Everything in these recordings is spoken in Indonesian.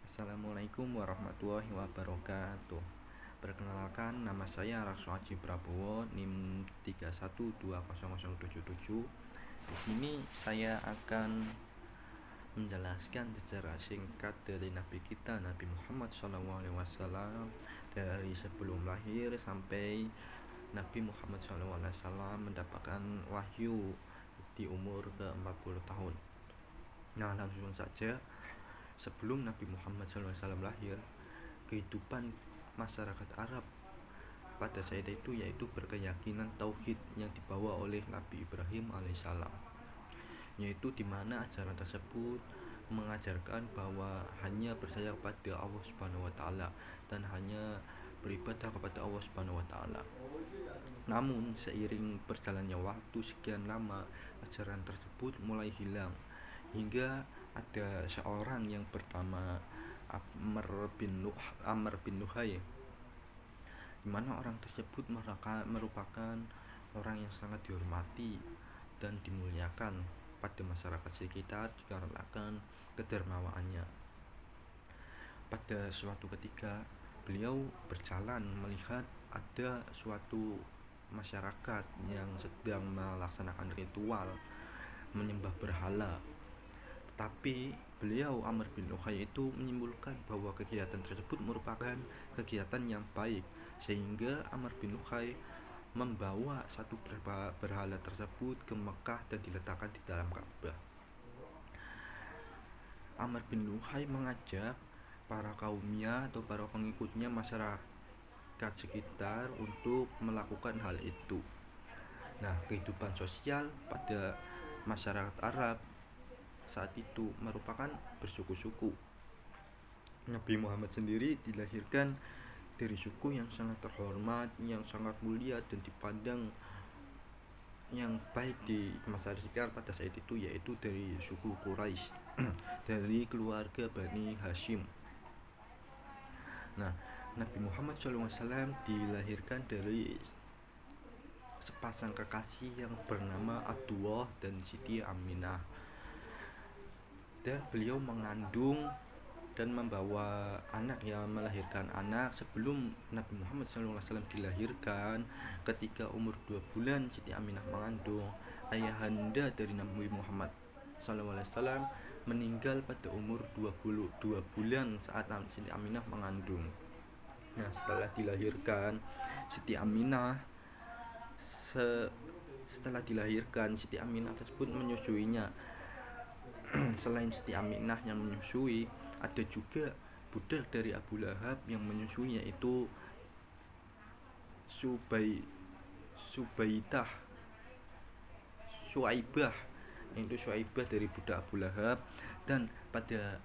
Assalamualaikum warahmatullahi wabarakatuh. Perkenalkan, nama saya Rasul Aji Prabowo, NIM 31200077. Di sini saya akan menjelaskan secara singkat dari Nabi kita, Nabi Muhammad SAW, dari sebelum lahir sampai Nabi Muhammad SAW mendapatkan wahyu di umur ke-40 tahun. Nah, langsung saja. Sebelum Nabi Muhammad SAW lahir, kehidupan masyarakat Arab pada saat itu yaitu berkeyakinan tauhid yang dibawa oleh Nabi Ibrahim alaihissalam, yaitu dimana ajaran tersebut mengajarkan bahwa hanya percaya kepada Allah Subhanahu wa taala dan hanya beribadah kepada Allah Subhanahu wa taala. Namun seiring berjalannya waktu sekian lama, ajaran tersebut mulai hilang hingga ada seorang yang bernama Amr bin Luhai, di mana orang tersebut merupakan orang yang sangat dihormati dan dimuliakan pada masyarakat sekitar dikarenakan kedermawaannya. Pada suatu ketika, beliau berjalan melihat ada suatu masyarakat yang sedang melaksanakan ritual menyembah berhala. Tapi beliau Amr bin Luhai itu menyimpulkan bahwa kegiatan tersebut merupakan kegiatan yang baik, sehingga Amr bin Luhai membawa satu berhala tersebut ke Mekah dan diletakkan di dalam Ka'bah. Amr bin Luhai mengajak para kaumnya atau para pengikutnya, masyarakat sekitar, untuk melakukan hal itu. Nah, kehidupan sosial pada masyarakat Arab saat itu merupakan bersuku-suku. Nabi Muhammad sendiri dilahirkan dari suku yang sangat terhormat, yang sangat mulia dan dipandang yang baik di masyarakat sekitar pada saat itu, yaitu dari suku Quraisy, dari keluarga Bani Hashim. Nah, Nabi Muhammad SAW dilahirkan dari sepasang kekasih yang bernama Abdullah dan Siti Aminah, dan beliau mengandung dan membawa anak, yang melahirkan anak sebelum Nabi Muhammad SAW dilahirkan. Ketika umur 2 bulan Siti Aminah mengandung, ayahanda dari Nabi Muhammad SAW meninggal pada umur 22 bulan saat Siti Aminah mengandung. Nah, setelah dilahirkan Siti Aminah Siti Aminah tersebut menyusuinya. Selain Siti Aminah yang menyusui, ada juga budak dari Abu Lahab yang menyusui, yaitu Suaibah dari budak Abu Lahab. Dan pada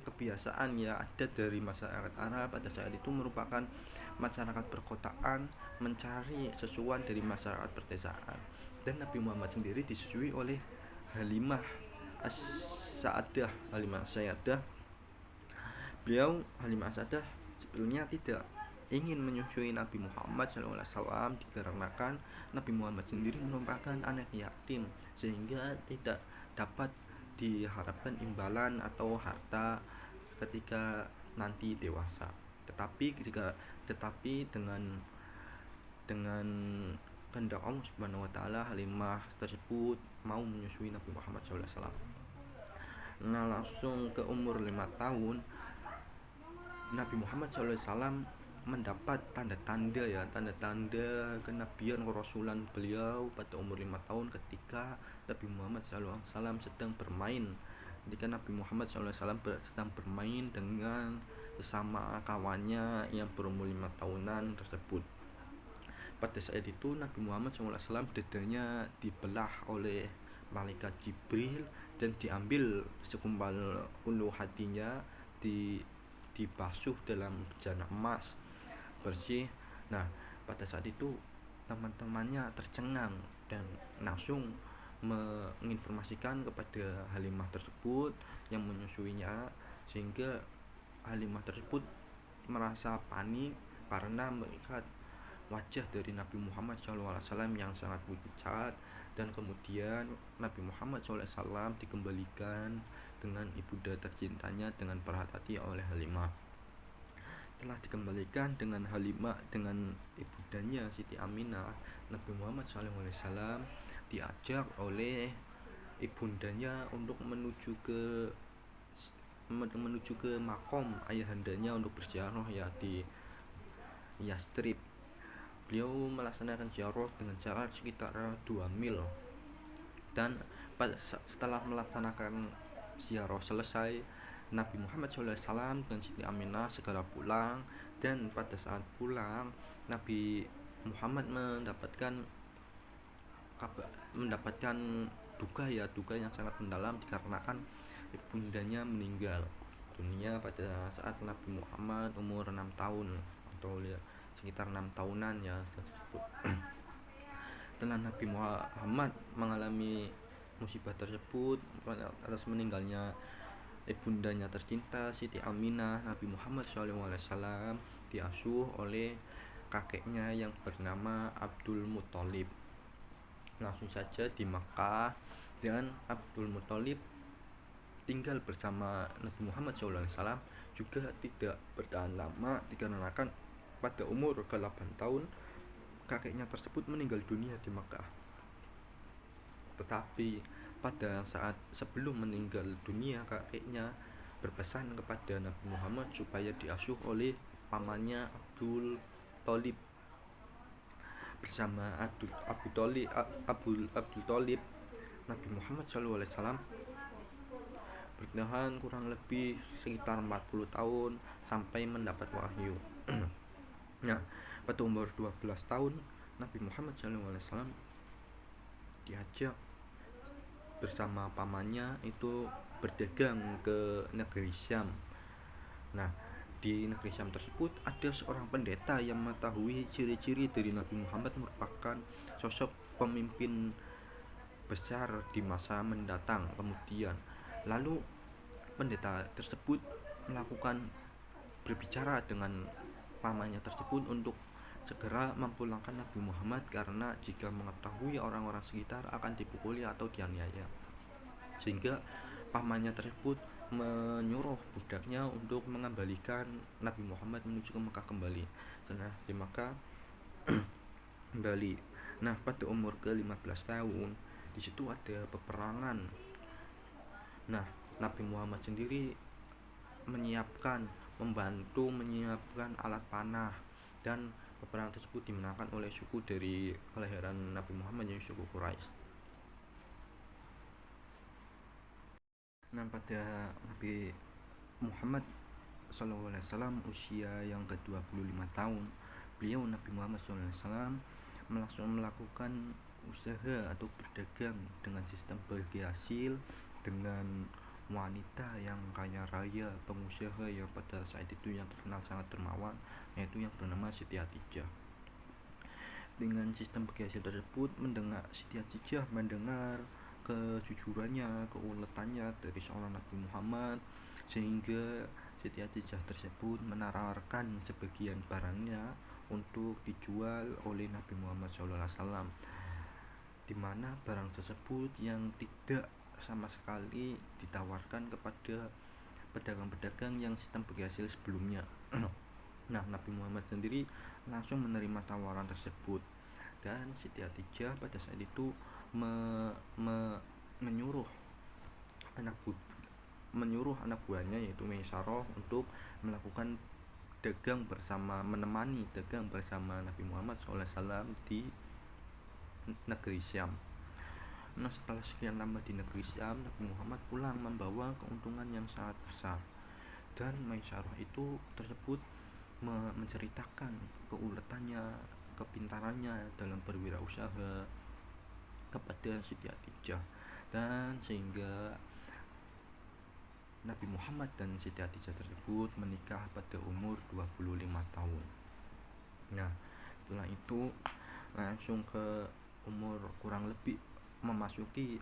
kebiasaan ya ada dari masyarakat Arab pada saat itu merupakan masyarakat perkotaan mencari sesuatu dari masyarakat perdesaan, dan Nabi Muhammad sendiri disusui oleh Halimah As-Sa'adah. Halimah As-Sa'adah sebelumnya tidak ingin menyusui Nabi Muhammad SAW dikarenakan Nabi Muhammad sendiri merupakan anak yatim, sehingga tidak dapat diharapkan imbalan atau harta ketika nanti dewasa. Tetapi dengan kehendak Allah Subhanahu wa taala, Halimah tersebut mau menyusui Nabi Muhammad SAW. Nah, langsung ke umur 5 tahun Nabi Muhammad SAW mendapat tanda-tanda kenabian kerasulan beliau pada umur 5 tahun ketika Nabi Muhammad SAW sedang bermain. Ketika Nabi Muhammad SAW sedang bermain dengan sesama kawannya yang berumur 5 tahunan tersebut. Pada saat itu Nabi Muhammad SAW dadanya dibelah oleh malaikat Jibril dan diambil segumpal ulu hatinya, dibasuh dalam bejana emas bersih. Nah, pada saat itu teman-temannya tercengang dan langsung menginformasikan kepada Halimah tersebut yang menyusuinya, sehingga Halimah tersebut merasa panik karena melihat wajah dari Nabi Muhammad SAW yang sangat pucat Dan kemudian Nabi Muhammad SAW dikembalikan dengan ibunda tercintanya dengan berat hati oleh Halimah. Setelah dikembalikan dengan Halimah dengan ibundanya Siti Aminah, Nabi Muhammad SAW diajak oleh ibundanya untuk menuju ke makom ayahandanya untuk berziarah ya di Yastrib. Beliau melaksanakan ziarah dengan jarak sekitar 2 mil. Dan setelah melaksanakan ziarah selesai, Nabi Muhammad SAW dan Siti Aminah segera pulang. Dan pada saat pulang, Nabi Muhammad mendapatkan duka yang sangat mendalam dikarenakan ibundanya meninggal dunia pada saat Nabi Muhammad umur 6 tahun atau sekitar 6 tahunan ya tersebut. Setelah Nabi Muhammad mengalami musibah tersebut atas meninggalnya ibundanya tercinta Siti Aminah, Nabi Muhammad SAW diasuh oleh kakeknya yang bernama Abdul Muthalib langsung saja di Makkah, dan Abdul Muthalib tinggal bersama Nabi Muhammad SAW juga tidak bertahan lama dikarenakan pada umur ke-8 tahun kakeknya tersebut meninggal dunia di Makkah. Tetapi pada saat sebelum meninggal dunia, kakeknya berpesan kepada Nabi Muhammad supaya diasuh oleh pamannya Abdul Thalib. Bersama Abdul Thalib, Nabi Muhammad SAW bertahan kurang lebih sekitar 40 tahun sampai mendapat wahyu. Nah, pada umur 12 tahun Nabi Muhammad SAW diajak bersama pamannya itu berdagang ke negeri Syam. Nah, di negeri Syam tersebut ada seorang pendeta yang mengetahui ciri-ciri dari Nabi Muhammad merupakan sosok pemimpin besar di masa mendatang kemudian. Lalu pendeta tersebut berbicara dengan pamannya tersebut untuk segera memulangkan Nabi Muhammad karena jika mengetahui orang-orang sekitar akan dipukuli atau dianiaya. Sehingga pamannya tersebut menyuruh budaknya untuk mengembalikan Nabi Muhammad menuju ke Mekah kembali. Setelah di Mekah kembali. Nah, pada umur ke-15 tahun di situ ada peperangan. Nah, Nabi Muhammad sendiri membantu menyiapkan alat panah, dan peperangan tersebut dimenangkan oleh suku dari kelahiran Nabi Muhammad yaitu suku Quraisy. Nah, pada Nabi Muhammad SAW usia yang ke-25 tahun, beliau Nabi Muhammad SAW melakukan usaha atau berdagang dengan sistem bagi hasil dengan wanita yang kaya raya, pengusaha yang pada saat itu yang terkenal sangat dermawan, yaitu yang bernama Siti Khadijah. Dengan sistem bagi hasil tersebut, Siti Khadijah mendengar kejujurannya, keuletannya dari seorang Nabi Muhammad, sehingga Siti Khadijah tersebut menawarkan sebagian barangnya untuk dijual oleh Nabi Muhammad SAW, di mana barang tersebut yang tidak sama sekali ditawarkan kepada pedagang-pedagang yang sistem bagi hasil sebelumnya. Nah, Nabi Muhammad sendiri langsung menerima tawaran tersebut, dan Siti Khadijah pada saat itu menyuruh anak buahnya yaitu Maisarah untuk melakukan menemani dagang bersama Nabi Muhammad SAW di negeri Syam. Nah, setelah sekian lama di negeri Syam, Nabi Muhammad pulang membawa keuntungan yang sangat besar, dan Maisarah itu tersebut menceritakan keuletannya, kepintarannya dalam berwirausaha kepada Siti Khadijah, dan sehingga Nabi Muhammad dan Siti Khadijah tersebut menikah pada umur 25 tahun. Nah, setelah itu langsung ke umur kurang lebih memasuki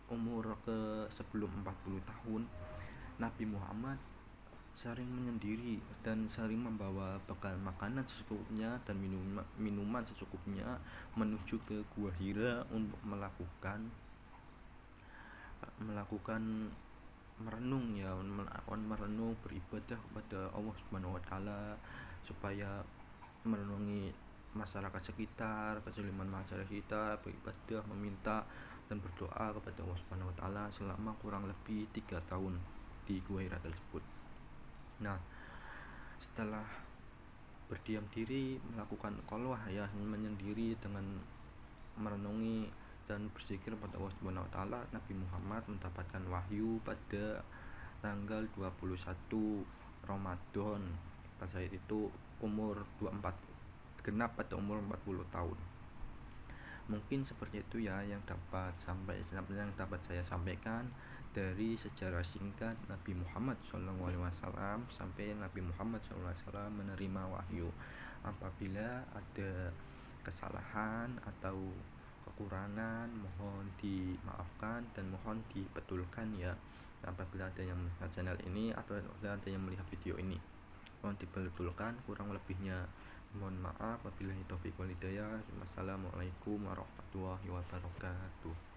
umur ke sebelum 40 tahun, Nabi Muhammad sering menyendiri dan sering membawa bekal makanan secukupnya dan minuman secukupnya menuju ke Gua Hira untuk melakukan merenung beribadah kepada Allah Subhanahu wa taala, supaya merenungi masyarakat sekitar, kezaliman masyarakat kita, beribadah, meminta dan berdoa kepada Allah Subhanahu wa taala selama kurang lebih 3 tahun di Gua Hira tersebut. Nah, setelah berdiam diri, melakukan khalwah ya, menyendiri dengan merenungi dan berzikir pada Allah Subhanahu wa taala, Nabi Muhammad mendapatkan wahyu pada tanggal 21 Ramadan. Pada saat itu umur 24, genap pada umur 40 tahun. Mungkin seperti itu ya yang dapat saya sampaikan dari sejarah singkat Nabi Muhammad SAW sampai Nabi Muhammad SAW menerima wahyu. Apabila ada kesalahan atau kekurangan mohon dimaafkan dan mohon dibetulkan ya, apabila ada yang melihat channel ini atau ada yang melihat video ini, mohon dibetulkan, kurang lebihnya mohon maaf. Wabillahi taufiq wal hidayah. Wassalamualaikum warahmatullahi wabarakatuh.